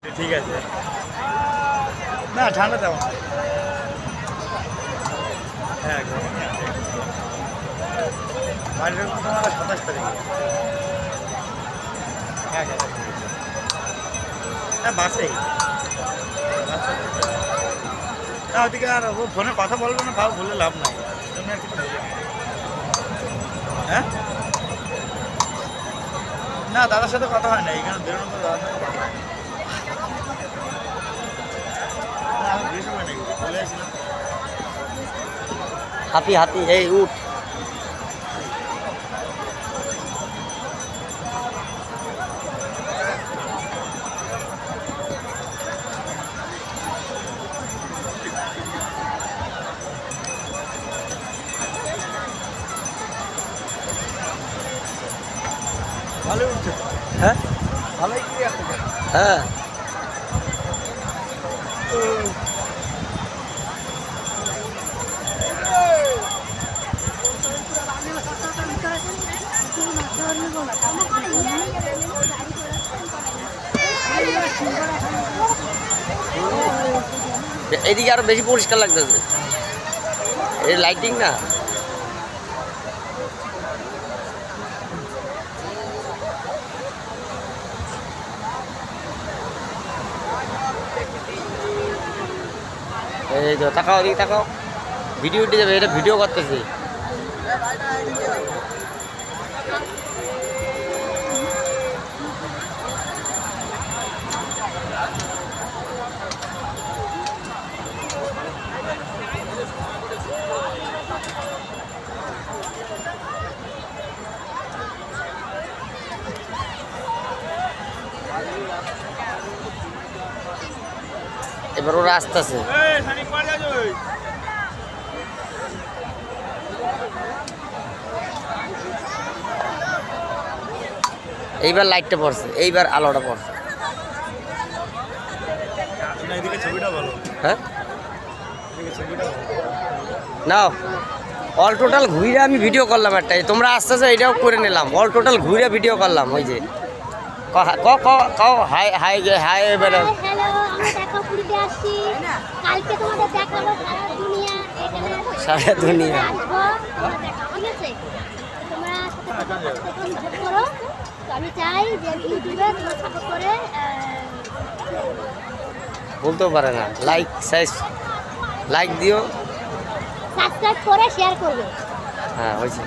ঠিক আছে না ঠান্ডা তেমন হ্যাঁ বাড়ির তোমার 27 তারিখে হ্যাঁ হ্যাঁ বাসেই না ওদিকে আর ও ফোনে কথা বলবে না ভাব বলে লাভ নাই তুমি আর কিছু বলবে হ্যাঁ না দাদার সাথে কথা হয় না এখানে বেরোনো তো দাদার সাথে কথা হয় না আমি বেশি হয় নাকি চলে আসছিলাম হাতি হাতি এই উঠ ভালোই উঠছে হ্যাঁ ভালোই কি আছে হ্যাঁ এদিকে আরো বেশি পরিষ্কার লাগতেছে এই লাইটিং না এই তো তাকাও এদিকে তাকাও ভিডিও উঠে যাবে এটা ভিডিও করতেছি এবার ওরা আসতেছে এইবার লাইটটা পড়ছে এইবার আলোটা পড়ছে হ্যাঁ নাও অল টোটাল ঘুরে আমি ভিডিও করলাম একটা তোমরা আসতেছো এটাও করে নিলাম অল টোটাল ঘুরে ভিডিও করলাম ওই যে হাই হাই হাই এবারে সারা দুনিয়া আমি চাই যে ইউটিউবে তোমরা সাপোর্ট করে বলতেও পারে না লাইক দিও সাবস্ক্রাইব করে শেয়ার করবে হ্যাঁ হয়েছে